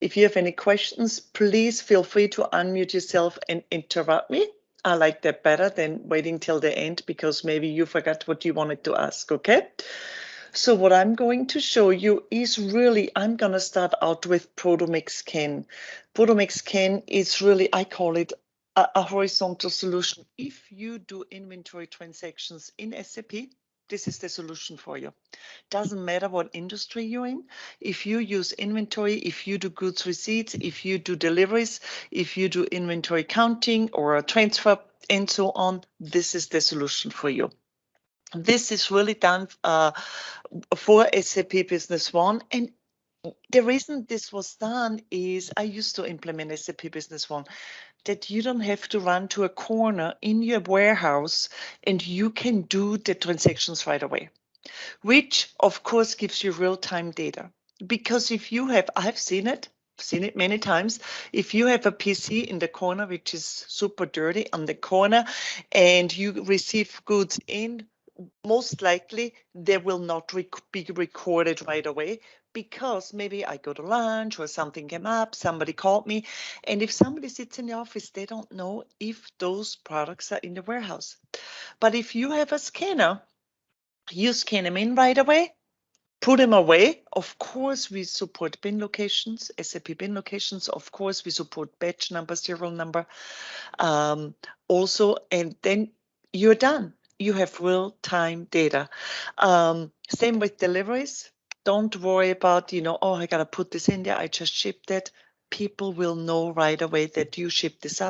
If you have any questions, please feel free to unmute yourself and interrupt me. I like that better than waiting till the end because maybe you forgot what you wanted to ask, okay? So what I'm going to show you is really, I'm going to start out with Produmex Scan. Produmex Scan is really, I call it a horizontal solution. If you do inventory transactions in SAP, this is the solution for you. Doesn't matter what industry you're in. If you use inventory, if you do goods receipts, if you do deliveries, if you do inventory counting or a transfer and so on, this is the solution for you. This is really done for SAP Business One. And the reason this was done is I used to implement SAP Business One, that you don't have to run to a corner in your warehouse and you can do the transactions right away, which of course gives you real-time data. Because if you have, I've seen it many times, if you have a PC in the corner, which is super dirty on the corner, and you receive goods in, most likely they will not be recorded right away because maybe I go to lunch or something came up, somebody called me. And if somebody sits in the office, they don't know if those products are in the warehouse. But if you have a scanner, you scan them in right away, put them away. Of course, we support bin locations, SAP bin locations. Of course, we support batch number, serial number also, and then you're done. You have real-time data. Same with deliveries. Don't worry about, oh, I got to put this in there. I just shipped it. People will know right away that you shipped this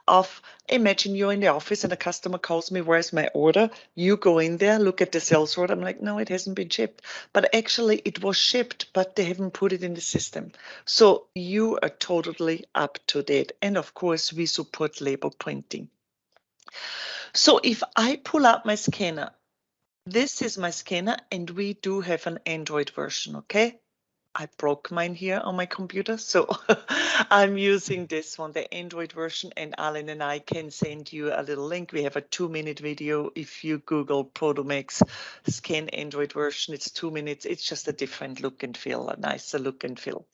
off. Imagine you're in the office and a customer calls me, where's my order? You go in there, look at the sales order. I'm like, no, it hasn't been shipped. But actually it was shipped, but they haven't put it in the system. So you are totally up to date. And of course, we support label printing. So if I pull up my scanner, this is my scanner, and we do have an Android version, okay? I broke mine here on my computer, so I'm using this one, the Android version, and Alan and I can send you a little link. We have a 2-minute video. If you Google Produmex Scan Android version, it's 2 minutes. It's just a different look and feel, a nicer look and feel.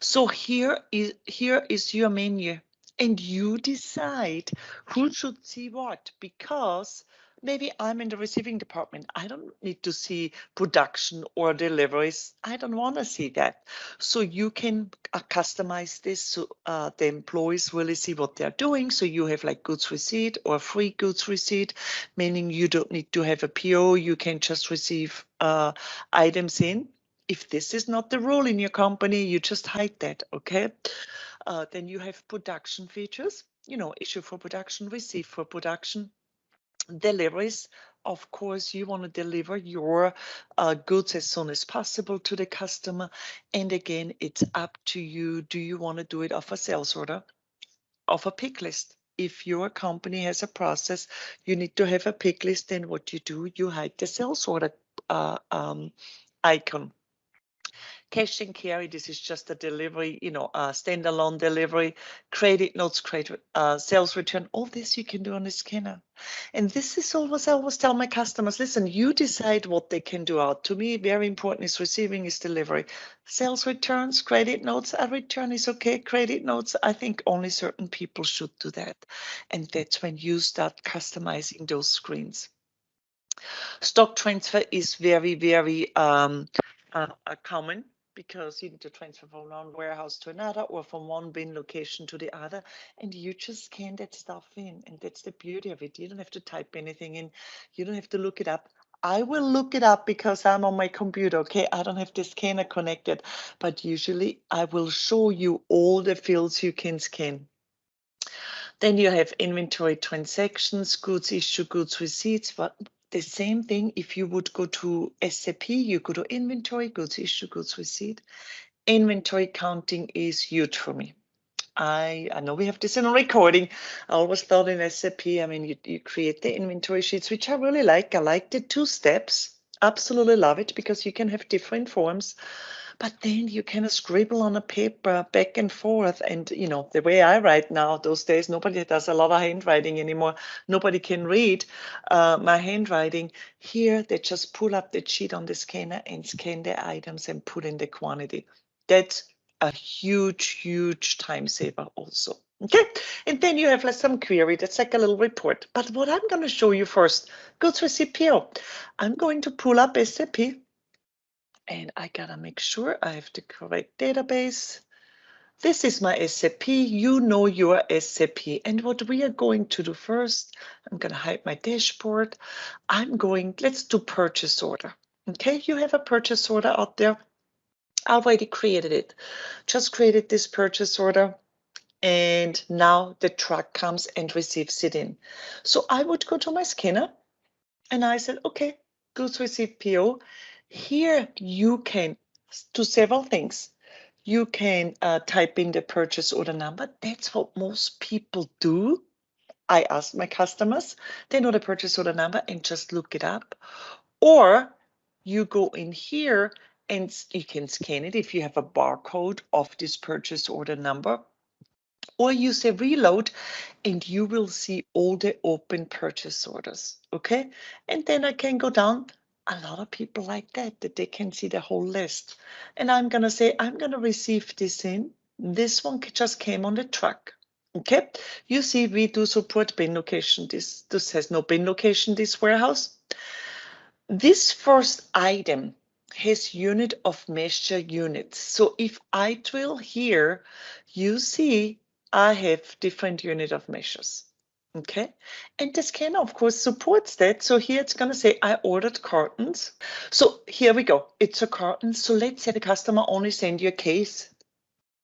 So here is your menu, and you decide who should see what, because maybe I'm in the receiving department. I don't need to see production or deliveries. I don't want to see that. So you can customize this so the employees really see what they're doing. So you have like goods receipt or free goods receipt, meaning you don't need to have a PO. You can just receive items in. If this is not the rule in your company, you just hide that, okay? Then you have production features, issue for production, receive for production, deliveries. Of course, you want to deliver your goods as soon as possible to the customer. And again, it's up to you. Do you want to do it off a sales order, off a pick list? If your company has a process, you need to have a pick list. Then what you do, you hide the sales order icon. Cash and carry, this is just a delivery, a standalone delivery, credit notes, credit, sales return, all this you can do on the scanner. And this is always, I always tell my customers, listen, you decide what they can do out. To me, very important is receiving is delivery. Sales returns, credit notes, a return is okay. Credit notes, I think only certain people should do that. And that's when you start customizing those screens. Stock transfer is very, very common, because you need to transfer from one warehouse to another or from one bin location to the other, and you just scan that stuff in. And that's the beauty of it. You don't have to type anything in. You don't have to look it up. I will look it up because I'm on my computer, okay? I don't have the scanner connected, but usually I will show you all the fields you can scan. Then you have inventory transactions, goods issue, goods receipts, but the same thing, if you would go to SAP, you go to inventory, goods issue, goods receipt. Inventory counting is huge for me. I know we have this in a recording. I always thought in SAP, I mean, you create the inventory sheets, which I really like. I like the 2 steps. Absolutely love it, because you can have different forms. But then you kind of scribble on a paper back and forth. And, the way I write now, those days, nobody does a lot of handwriting anymore. Nobody can read my handwriting. Here, they just pull up the sheet on the scanner and scan the items and put in the quantity. That's a huge, huge time saver also. Okay, and then you have like some query. That's like a little report. But what I'm going to show you first, go to CPO. I'm going to pull up SAP, and I gotta make sure I have the correct database. This is my SAP. You know your SAP. And what we are going to do first, I'm going to hide my dashboard. Let's do purchase order. Okay, you have a purchase order out there. I already created it. Just created this purchase order. And now the truck comes and receives it in. So I would go to my scanner and I said, okay, goods received PO. Here you can do several things. You can type in the purchase order number. That's what most people do. I ask my customers, they know the purchase order number and just look it up. Or you go in here and you can scan it if you have a barcode of this purchase order number. Or you say reload and you will see all the open purchase orders, okay? And then I can go down. A lot of people like that they can see the whole list. And I'm gonna say, I'm gonna receive this in. This one just came on the truck, okay? You see we do support bin location. This has no bin location, this warehouse. This first item has unit of measure units. So if I drill here, you see I have different unit of measures. Okay, and the scanner of course supports that. So here it's going to say I ordered cartons. So here we go, it's a carton. So let's say the customer only send you a case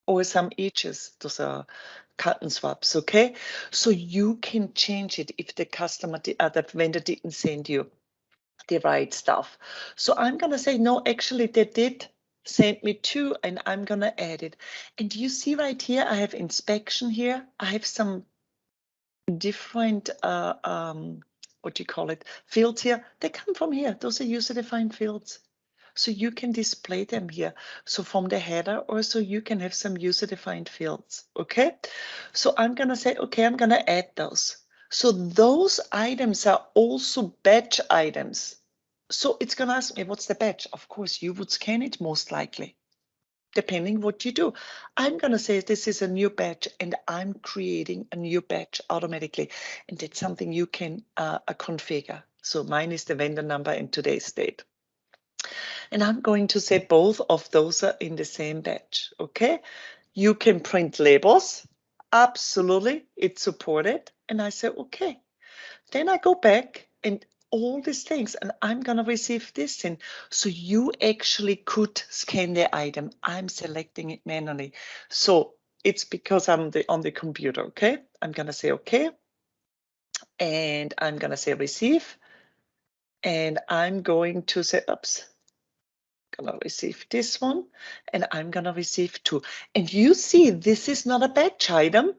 or some eaches. Those are carton swaps. Okay, so you can change it if the customer, the vendor didn't send you the right stuff. So I'm going to say, no, actually they did send me two, and I'm going to add it. And you see right here, I have inspection here. I have some different, what do you call it, fields here. They come from here. Those are user-defined fields. So you can display them here. So from the header also you can have some user-defined fields, okay? So I'm gonna say, okay, I'm gonna add those. So those items are also batch items. So it's gonna ask me, what's the batch? Of course, you would scan it most likely, depending what you do. I'm gonna say this is a new batch and I'm creating a new batch automatically. And that's something you can configure. So mine is the vendor number and today's date. And I'm going to say both of those are in the same batch, okay? You can print labels, absolutely, it's supported. And I say, okay. Then I go back and all these things, and I'm gonna receive this in. So you actually could scan the item. I'm selecting it manually. So it's because I'm on the computer, okay? I'm gonna say, okay. And I'm gonna say receive. And I'm going to say, oops. Gonna receive this one, and I'm gonna receive two. And you see, this is not a batch item,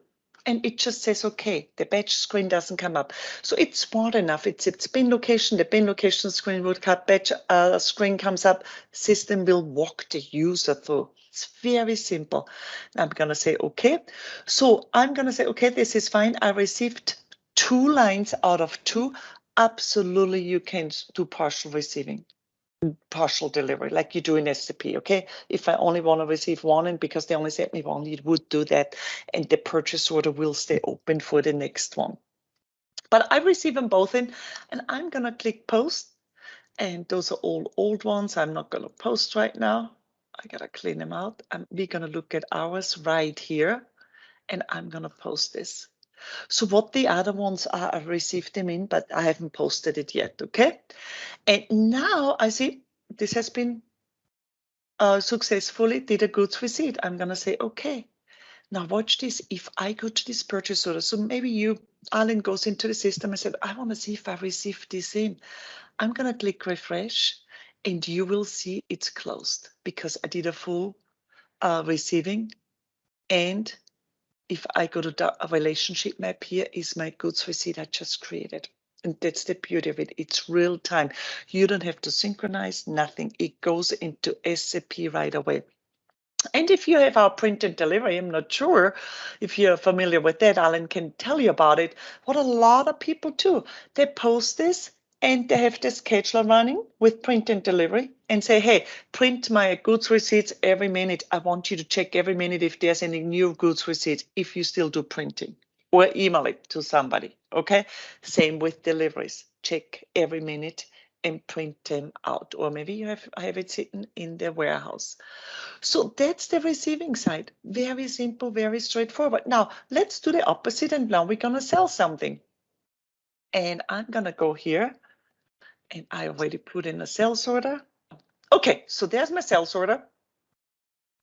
and it just says, okay, the batch screen doesn't come up. So it's smart enough. It's bin location, the bin location screen would cut, batch screen comes up, system will walk the user through. It's very simple. I'm gonna say, okay. So I'm gonna say, okay, this is fine. I received 2 lines out of 2. Absolutely, you can do partial receiving. Partial delivery like you do in SAP, okay? If I only want to receive one and because they only sent me one, it would do that and the purchase order will stay open for the next one. But I receive them both in and I'm gonna click post, and those are all old ones. I'm not gonna post right now. I gotta clean them out. We're gonna look at ours right here and I'm gonna post this. So what the other ones are, I've received them in, but I haven't posted it yet, okay? And now I see this has been successfully did a goods receipt. I'm gonna say, okay. Now watch this. If I go to this purchase order, so maybe Alan goes into the system and said, I want to see if I received this in. I'm gonna click refresh and you will see it's closed because I did a full receiving. And if I go to the relationship map, here is my goods receipt I just created. And that's the beauty of it. It's real time. You don't have to synchronize, nothing. It goes into SAP right away. And if you have our print and delivery, I'm not sure if you're familiar with that, Alan can tell you about it. What a lot of people do, they post this and they have the scheduler running with print and delivery and say, hey, print my goods receipts every minute. I want you to check every minute if there's any new goods receipts, if you still do printing, or email it to somebody, okay? Same with deliveries. Check every minute and print them out, or maybe you have it sitting in the warehouse. So that's the receiving side. Very simple, very straightforward. Now let's do the opposite, and now we're gonna sell something. And I'm gonna go here, and I already put in a sales order. Okay, so there's my sales order.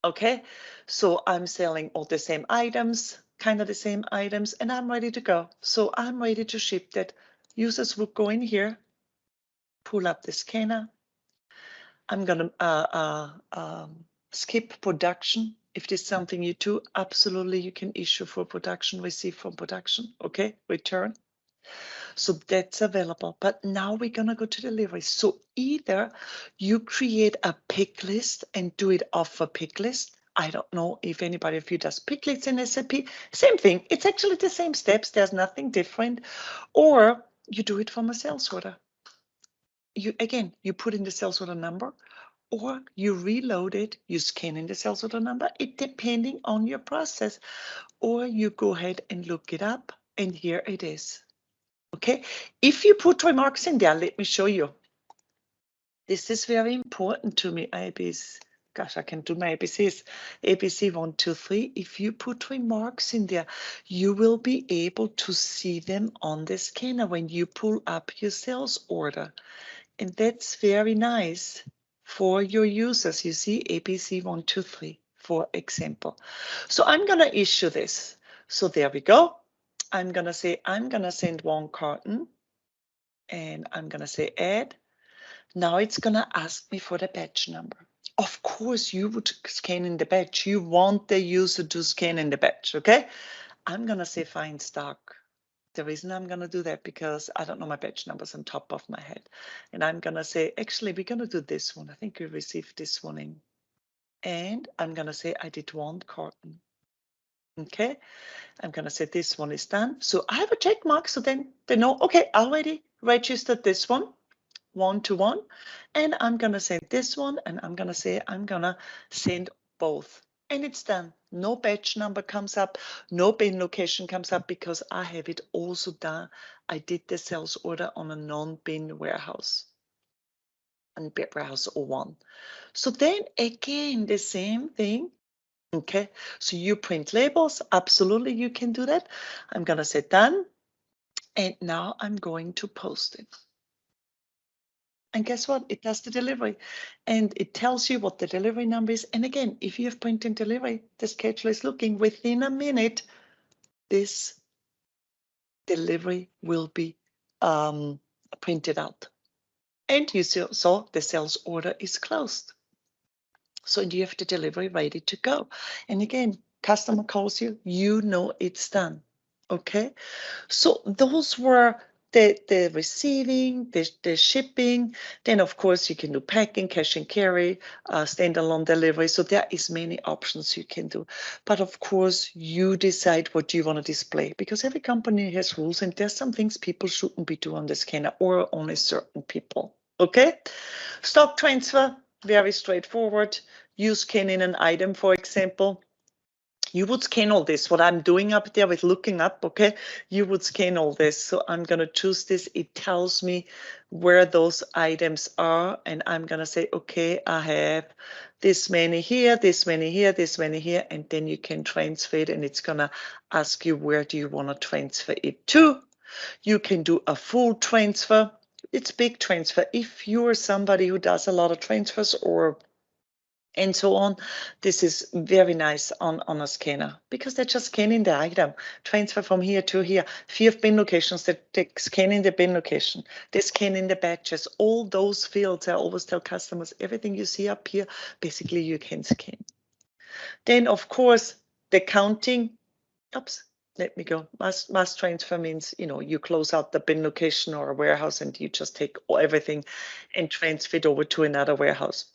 Okay, so I'm selling all the same items, kind of the same items, and I'm ready to go. So I'm ready to ship that. Users will go in here, pull up the scanner. I'm gonna skip production. If there's something you do, absolutely you can issue for production, receive from production, okay, return. So that's available. But now we're gonna go to delivery. So either you create a pick list and do it off a pick list. I don't know if anybody of you does pick lists in SAP. Same thing. It's actually the same steps. There's nothing different. Or you do it from a sales order. You put in the sales order number, or you reload it, you scan in the sales order number, it depending on your process, or you go ahead and look it up, and here it is. Okay, if you put remarks in there, let me show you. This is very important to me. Gosh, I can do my ABCs. ABC 1, 2, 3. If you put remarks in there, you will be able to see them on the scanner when you pull up your sales order. And that's very nice for your users. You see ABC 1, 2, 3, for example. So I'm going to issue this. So there we go. I'm going to say, I'm going to send 1 carton, and I'm going to say add. Now it's going to ask me for the batch number. Of course, you would scan in the batch. You want the user to scan in the batch, okay? I'm going to say find stock. The reason I'm going to do that, because I don't know my batch numbers on top of my head. And I'm going to say, actually, we're going to do this one. I think we received this one in. And I'm going to say I did 1 carton. Okay, I'm going to say this one is done. So I have a check mark. So then they know, okay, I already registered this one, 1 to 1. And I'm going to send this one. And I'm going to say I'm going to send both. And it's done. No batch number comes up, no bin location comes up, because I have it also done. I did the sales order on a non-bin warehouse, and warehouse 01. So then again, the same thing. Okay, so you print labels, absolutely you can do that. I'm gonna say done, and now I'm going to post it. And guess what? It does the delivery, and it tells you what the delivery number is. And again, if you have print and delivery, the scheduler is looking within a minute, this delivery will be printed out. And you saw the sales order is closed. So you have the delivery ready to go. And again, customer calls you, you know it's done. Okay, so those were the receiving, the shipping. Then of course you can do packing, cash and carry, standalone delivery. So there is many options you can do. But of course you decide what you want to display, because every company has rules, and there's some things people shouldn't be doing on the scanner, or only certain people. Okay, stock transfer, very straightforward. You scan in an item, for example. You would scan all this, what I'm doing up there with looking up, okay? You would scan all this. So I'm going to choose this. It tells me where those items are. And I'm going to say, okay, I have this many here, this many here, this many here. And then you can transfer it. And it's going to ask you, where do you want to transfer it to? You can do a full transfer. It's big transfer. If you're somebody who does a lot of transfers and so on, this is very nice on a scanner, because they're just scanning the item, transfer from here to here. If you have bin locations, they scan in the bin location, they scan in the batches, all those fields. I always tell customers, everything you see up here, basically you can scan. Then of course the counting, oops, let me go. Mass transfer means, you close out the bin location or a warehouse, and you just take everything and transfer it over to another warehouse.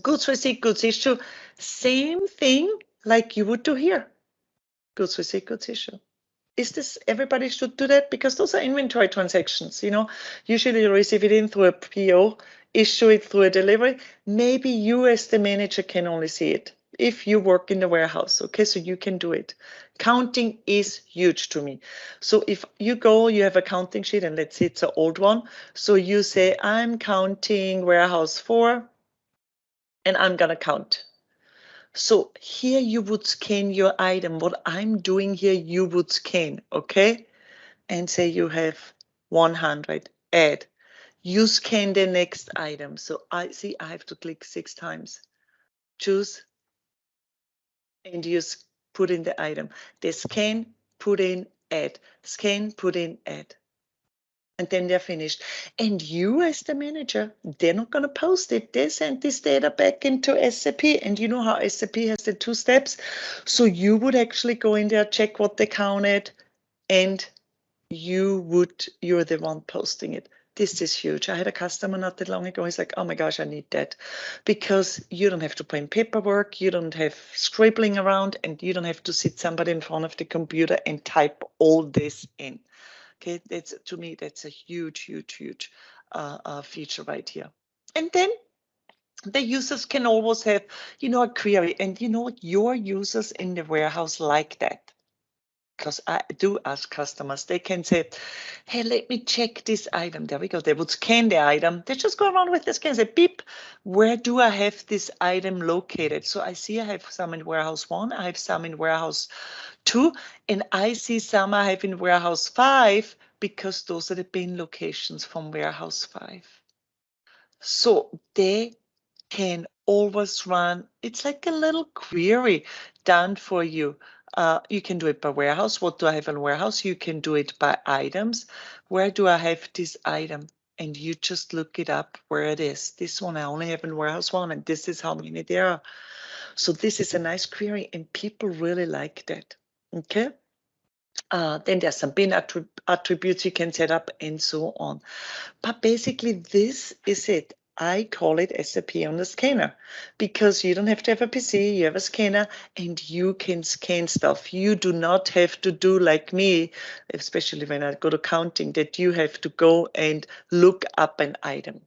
Goods receipt, goods issue, same thing like you would do here. Goods receipt, goods issue. Is this, everybody should do that? Because those are inventory transactions, you know. Usually you receive it in through a PO, issue it through a delivery. Maybe you as the manager can only see it if you work in the warehouse, okay? So you can do it. Counting is huge to me. So if you go, you have a counting sheet, and let's say it's an old one. So you say, I'm counting warehouse 4, and I'm gonna count. So here you would scan your item. What I'm doing here, you would scan, okay? And say you have 100, add. You scan the next item. So I see I have to click 6 times. Choose, and you put in the item. They scan, put in, add. Scan, put in, add. And then they're finished. And you as the manager, they're not going to post it. They send this data back into SAP. And you know how SAP has the 2 steps? So you would actually go in there, check what they counted, and you're the one posting it. This is huge. I had a customer not that long ago. He's like, oh my gosh, I need that. Because you don't have to print paperwork, you don't have scribbling around, and you don't have to sit somebody in front of the computer and type all this in. Okay, that's, to me, that's a huge, huge, huge feature right here. And then the users can always have, you know, a query, and you know what, your users in the warehouse like that. Because I do ask customers, they can say, hey, let me check this item. There we go. They would scan the item. They just go around with the scan and say, beep, where do I have this item located? So I see I have some in warehouse 1, I have some in warehouse 2, and I see some I have in warehouse 5, because those are the bin locations from warehouse 5. So they can always run, it's like a little query done for you. You can do it by warehouse. What do I have in warehouse? You can do it by items. Where do I have this item? And you just look it up where it is. This one I only have in warehouse 1, and this is how many there are. So this is a nice query, and people really like that. Okay. Then there's some bin attributes you can set up and so on. But basically, this is it. I call it SAP on the scanner, because you don't have to have a PC, you have a scanner, and you can scan stuff. You do not have to do like me, especially when I go to counting, that you have to go and look up an item.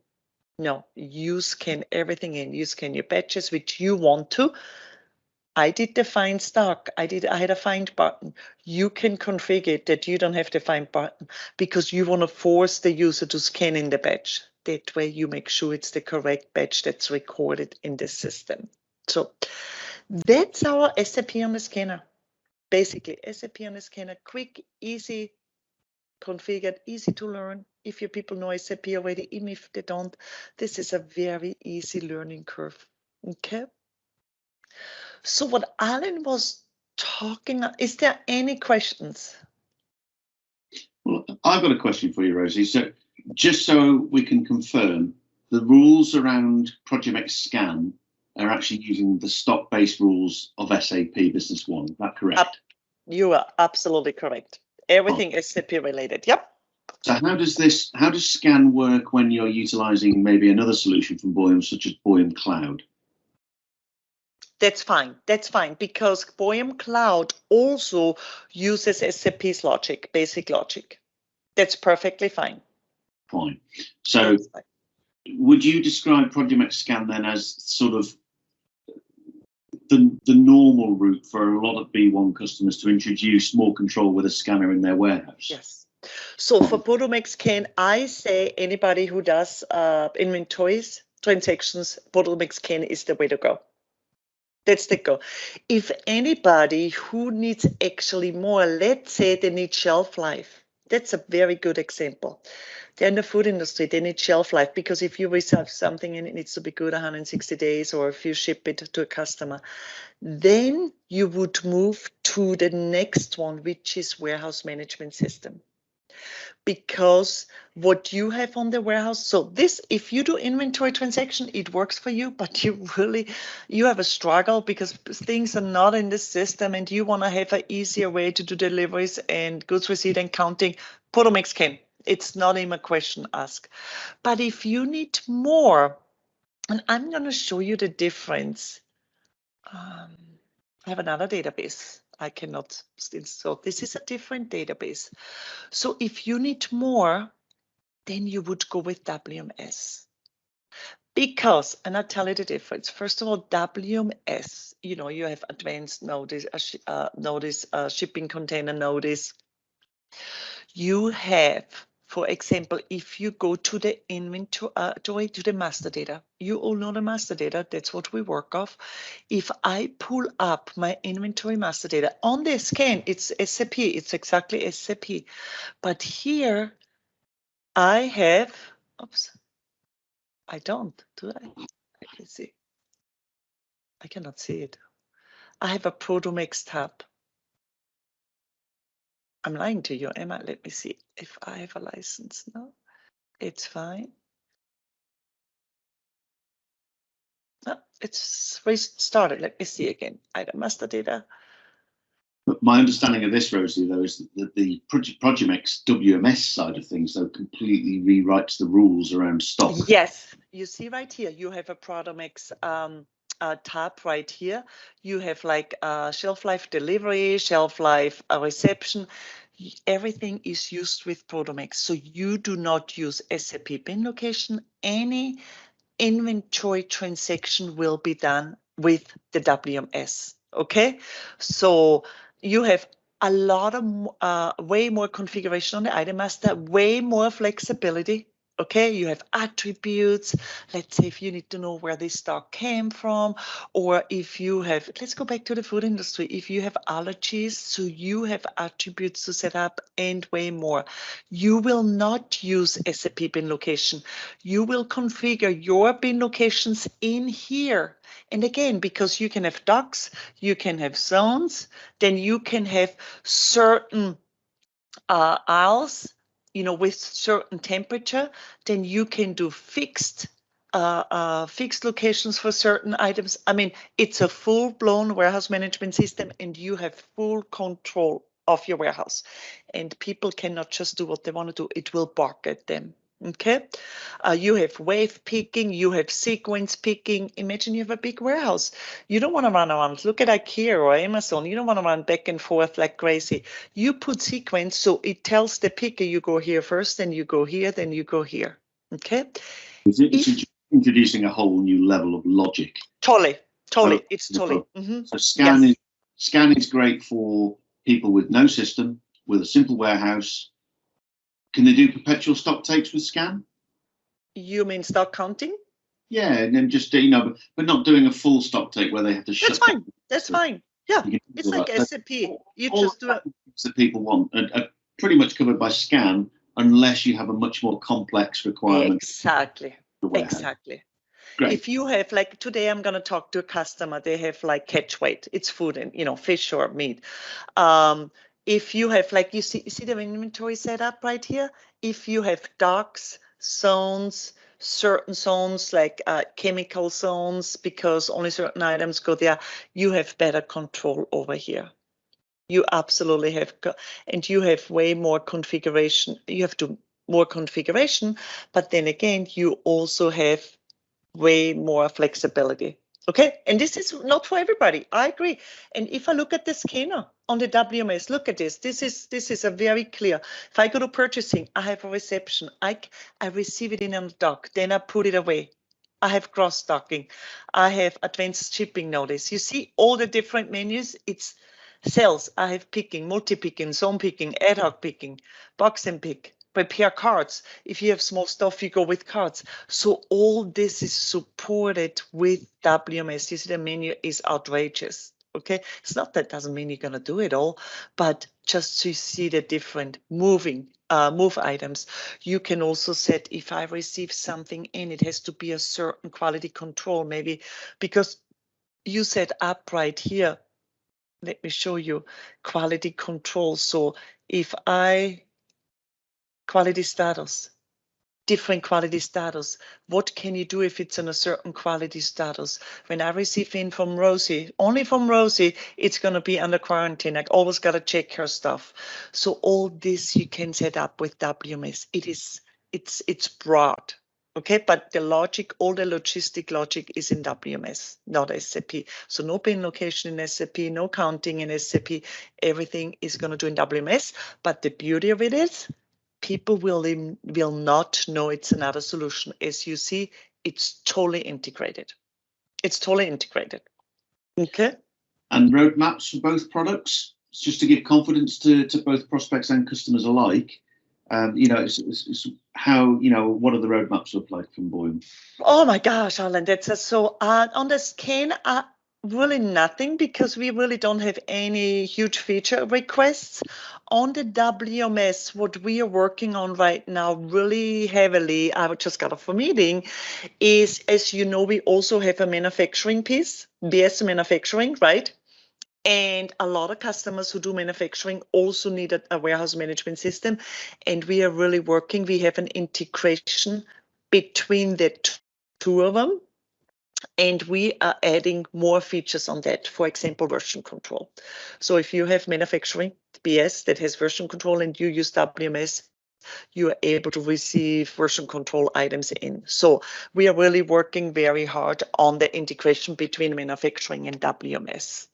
No, you scan everything in. You scan your batches, which you want to. I did the find stock. I had a find button. You can configure it that you don't have the find button, because you want to force the user to scan in the batch. That way you make sure it's the correct batch that's recorded in the system. So that's our SAP on the scanner. Basically, SAP on the scanner, quick, easy, configured, easy to learn. If your people know SAP already, even if they don't, this is a very easy learning curve. Okay. So what Alan was talking, is there any questions? Well, I've got a question for you, Rosie. So just so we can confirm, the rules around Produmex Scan are actually using the stock-based rules of SAP Business One. Is that correct? You are absolutely correct. Everything is SAP related. Yep. So how does Scan work when you're utilizing maybe another solution from Boyum, such as Boyum Cloud? That's fine. That's fine, because Boyum Cloud also uses SAP's logic, basic logic. That's perfectly fine. Fine. So would you describe Produmex Scan then as sort of the normal route for a lot of B1 customers to introduce more control with a scanner in their warehouse? Yes. So for Produmex Scan, I say anybody who does inventories, transactions, Produmex Scan is the way to go. That's the go. If anybody who needs actually more, let's say they need shelf life. That's a very good example. They're in the food industry, they need shelf life, because if you reserve something and it needs to be good 160 days, or if you ship it to a customer, then you would move to the next one, which is warehouse management system. Because what you have on the warehouse, so this, if you do inventory transaction, it works for you, but you have a struggle because things are not in the system, and you want to have an easier way to do deliveries and goods receipt and counting. Produmex Scan. It's not even a question asked. But if you need more, and I'm going to show you the difference. I have another database. I cannot still. So this is a different database. So if you need more, then you would go with WMS. Because, and I'll tell you the difference. First of all, WMS, you know, you have advanced notice, shipping container notice. You have, for example, if you go to the inventory, to the master data, you all know the master data, that's what we work off. If I pull up my inventory master data on the scan, it's SAP, it's exactly SAP. But here I have, oops, I don't, do I? Let me see. I cannot see it. I have a Produmex tab. I'm lying to you, am I? Let me see if I have a license. No, it's fine. No, it's restarted. Let me see again. Item master data. But my understanding of this, Rosie, though, is that the Produmex WMS side of things, though, completely rewrites the rules around stock. Yes, you see right here, you have a Produmex tab right here. You have like shelf life delivery, shelf life reception. Everything is used with Produmex. So you do not use SAP bin location. Any inventory transaction will be done with the WMS. Okay, so you have a lot of way more configuration on the item master, way more flexibility. Okay, you have attributes. Let's say if you need to know where this stock came from, or if you have, let's go back to the food industry. If you have allergies, so you have attributes to set up and way more. You will not use SAP bin location. You will configure your bin locations in here. And again, because you can have docks, you can have zones, then you can have certain aisles, you know, with certain temperature, then you can do fixed locations for certain items. I mean, it's a full-blown warehouse management system, and you have full control of your warehouse. And people cannot just do what they want to do. It will bark at them. Okay, you have wave picking, you have sequence picking. Imagine you have a big warehouse. You don't want to run around. Look at IKEA or Amazon. You don't want to run back and forth like crazy. You put sequence, so it tells the picker you go here first, then you go here, then you go here. Okay. It's introducing a whole new level of logic. Totally. It's totally. So Scan is great for people with no system, with a simple warehouse. Can they do perpetual stock takes with Scan? You mean stock counting? Yeah, and then just, you know, but not doing a full stock take where they have to shut. That's fine. That's fine. Yeah, it's like SAP. You just do it. That people want are pretty much covered by Scan, unless you have a much more complex requirement. Exactly. Exactly. Great. If you have, like today, I'm going to talk to a customer. They have like catch weight. It's food and, you know, fish or meat. If you have, like, you see the inventory setup right here. If you have docks, zones, certain zones like chemical zones, because only certain items go there, you have better control over here. You absolutely have, and you have way more configuration. You have to more configuration, but then again, you also have way more flexibility. Okay, and this is not for everybody. I agree. And if I look at the scanner on the WMS, look at this. This is a very clear. If I go to purchasing, I have a reception. I receive it in a dock, then I put it away. I have cross docking. I have advanced shipping notice. You see all the different menus. It's sales. I have picking, multi-picking, zone picking, ad hoc picking, box and pick. Prepare cards. If you have small stuff, you go with cards. So all this is supported with WMS. You see, the menu is outrageous. Okay, it's not that doesn't mean you're gonna do it all, but just to see the different move items. You can also set, if I receive something in, it has to be a certain quality control, maybe because you set up right here. Let me show you quality control. So if I quality status, different quality status. What can you do if it's in a certain quality status? When I receive in from Rosi, only from Rosi, it's going to be under quarantine. I always got to check her stuff. So all this you can set up with WMS. It's broad. Okay, but the logic, all the logistic logic is in WMS, not SAP. So no bin location in SAP, no counting in SAP. Everything is going to do in WMS. But the beauty of it is, people will not know it's another solution. As you see, it's totally integrated. It's totally integrated. Okay. And roadmaps for both products, just to give confidence to both prospects and customers alike. It's how, what do the roadmaps look like from Boyum? Oh my gosh, Alan, that's so on the scan, really nothing, because we really don't have any huge feature requests. On the WMS, what we are working on right now really heavily, I just got off a meeting, is, as you know, we also have a manufacturing piece, BS manufacturing, right? And a lot of customers who do manufacturing also need a warehouse management system. And we are really working, we have an integration between the two of them. And we are adding more features on that, for example, version control. So if you have manufacturing BS that has version control and you use WMS, you are able to receive version control items in. So we are really working very hard on the integration between manufacturing and WMS.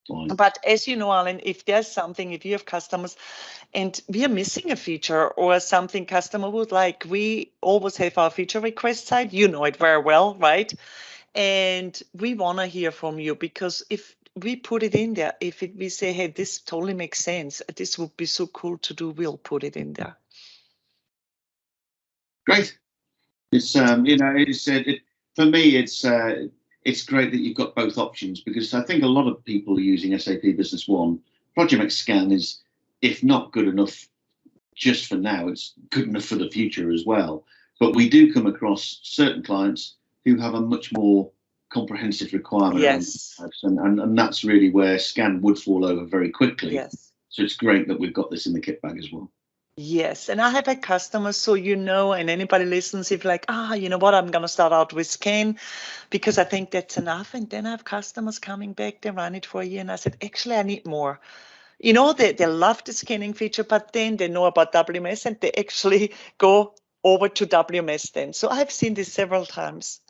Fine. But as you know, Alan, if there's something, if you have customers and we are missing a feature or something customer would like, we always have our feature request side. You know it very well, right? And we want to hear from you, because if we put it in there, we say, hey, this totally makes sense, this would be so cool to do, we'll put it in there. Great. It's for me, it's great that you've got both options, because I think a lot of people are using SAP Business One. Produmex Scan is, if not good enough just for now, it's good enough for the future as well. But we do come across certain clients who have a much more comprehensive requirement. Yes. And that's really where Scan would fall over very quickly. Yes. So it's great that we've got this in the kit bag as well. Yes, and I have a customer, so and anybody listens, if like, you know what, I'm going to start out with Scan because I think that's enough. And then I have customers coming back, they run it for a year, and I said, actually, I need more. They love the scanning feature, but then they know about WMS and they actually go over to WMS then. So I've seen this several times.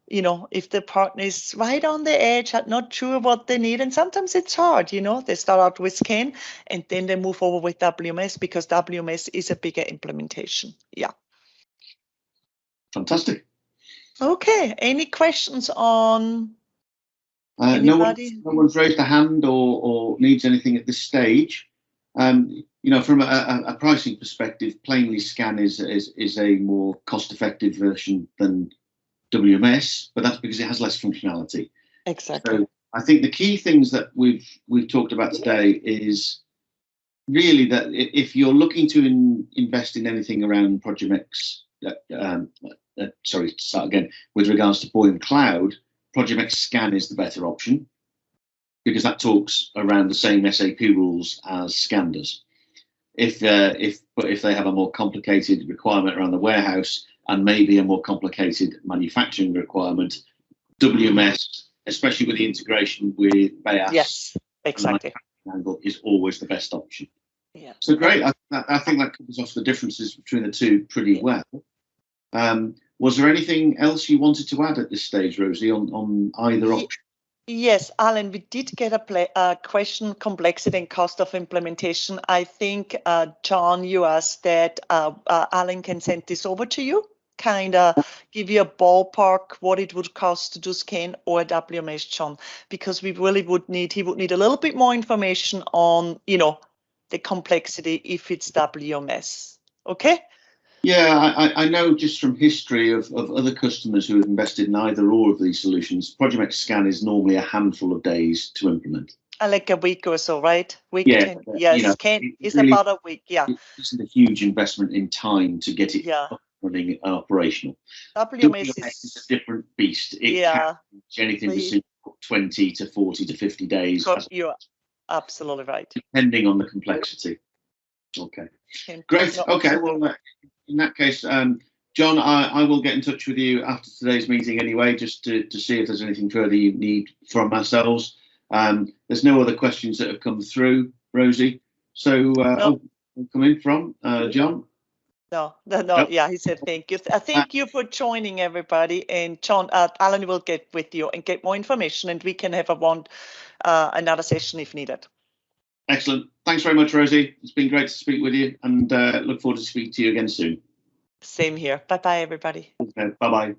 If the partner is right on the edge, not sure what they need, and sometimes it's hard, they start out with Scan and then they move over with WMS because WMS is a bigger implementation. Yeah. Fantastic. Okay. Any questions on no anybody? one's raised a hand or needs anything at this stage. From a pricing perspective, plainly Scan is a more cost-effective version than WMS, but that's because it has less functionality. Exactly. So I think the key things that we've talked about today is really that if you're looking to invest in anything around Produmex, with regards to Boyum Cloud, Produmex Scan is the better option, because that talks around the same SAP rules as Scan does. If they have a more complicated requirement around the warehouse and maybe a more complicated manufacturing requirement, WMS, especially with the integration with BAS, yes, exactly, angle, is always the best option. Yeah. So great. I think that covers off the differences between the two pretty well. Was there anything else you wanted to add at this stage, Rosie, on either option? Yes, Alan, we did get a question, complexity and cost of implementation. I think, John, you asked that Alan can send this over to you, kind of give you a ballpark what it would cost to do Scan or WMS, John, because he would need a little bit more information on, the complexity if it's WMS. Okay? Yeah, I know just from history of other customers who have invested in either or of these solutions, Produmex Scan is normally a handful of days to implement. Like a week or so, right? Week, yeah, 10. Yes, Scan is really, about a week, yeah. It isn't a huge investment in time to get it up running and operational. WMS is a different beast. It can be anything between 20 to 40 to 50 days. You're absolutely right. Depending on the complexity. Okay. Great. Okay. Well, in that case, John, I will get in touch with you after today's meeting anyway, just to see if there's anything further you need from ourselves. There's no other questions that have come through, Rosie. So I'll come in from John. No. Nope. Yeah, he said thank you. Thank you for joining, everybody. And John, Alan will get with you and get more information, and we can have another session if needed. Excellent. Thanks very much, Rosie. It's been great to speak with you, and look forward to speaking to you again soon. Same here. Bye-bye, everybody. Okay, bye-bye.